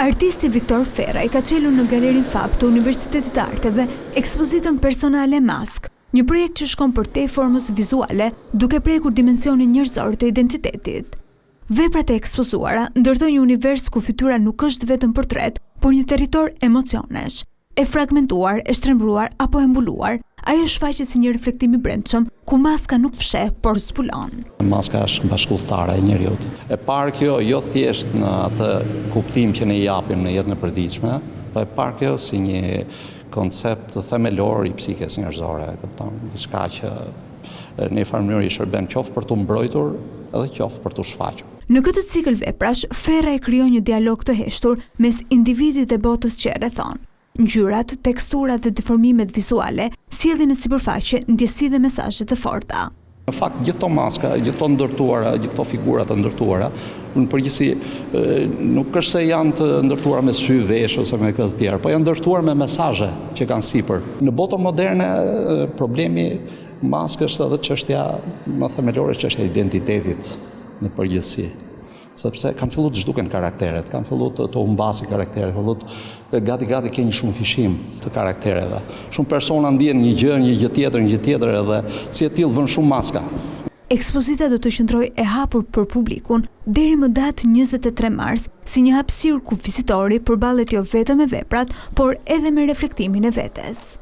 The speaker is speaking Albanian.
Artisti Viktor Ferraj ka qelur në Galerin Fab të Universitetit të Arteve ekspozitën personale Mask, një projekt që shkon për te formës vizuale, duke prekur dimensionin njerëzor të identitetit. Veprat e ekspozuara ndërtojnë një univers ku fytyra nuk është vetëm portret, por një territor emocionesh. E fragmentuar, e shtrembruar apo e mbuluar, ajo shfaqet si një reflektim i brendshëm ku maska nuk fsheh, por zbulon. Maska është bashkëultare e njeriut. E parë kjo jo thjesht në atë kuptim që ne i japim në jetën e përditshme, po e parë kjo si një koncept themelor i psikes njerëzore, kupton, diçka që në një farë mënyrë i shërben qoftë për t'u mbrojtur edhe qoftë për t'u shfaqur. Në këtë cikël veprash, Ferraj krijon një dialog të heshtur mes individit dhe botës që e rrethon. Ngjyrat, teksturat dhe deformimet vizuale sjellin në sipërfaqe ndjesi dhe mesazhe të forta. Në fakt, gjithë to maska, gjithë to ndërtuara, gjithë to figurat të ndërtuara, në përgjithësi nuk është se janë të ndërtuara me sy, vesh ose me këtë të tjerë, po janë ndërtuar me mesazhe që kanë sipër. Në botën moderne, problemi maskës është edhe çështja më themelore, çështja e identitetit në përgjithësi. Sepse kanë filluar të zhduken karakteret, kanë filluar të humbasi karakteret, gati ke një shumë fishim të karaktereve. Shumë persona ndjen një gjë tjetër edhe si e tillë vën shumë maska. Ekspozita do të qëndrojë e hapur për publikun deri më datë 23 mars si një hapësirë ku vizitori përballet jo vetëm me veprat, por edhe me reflektimin e vetes.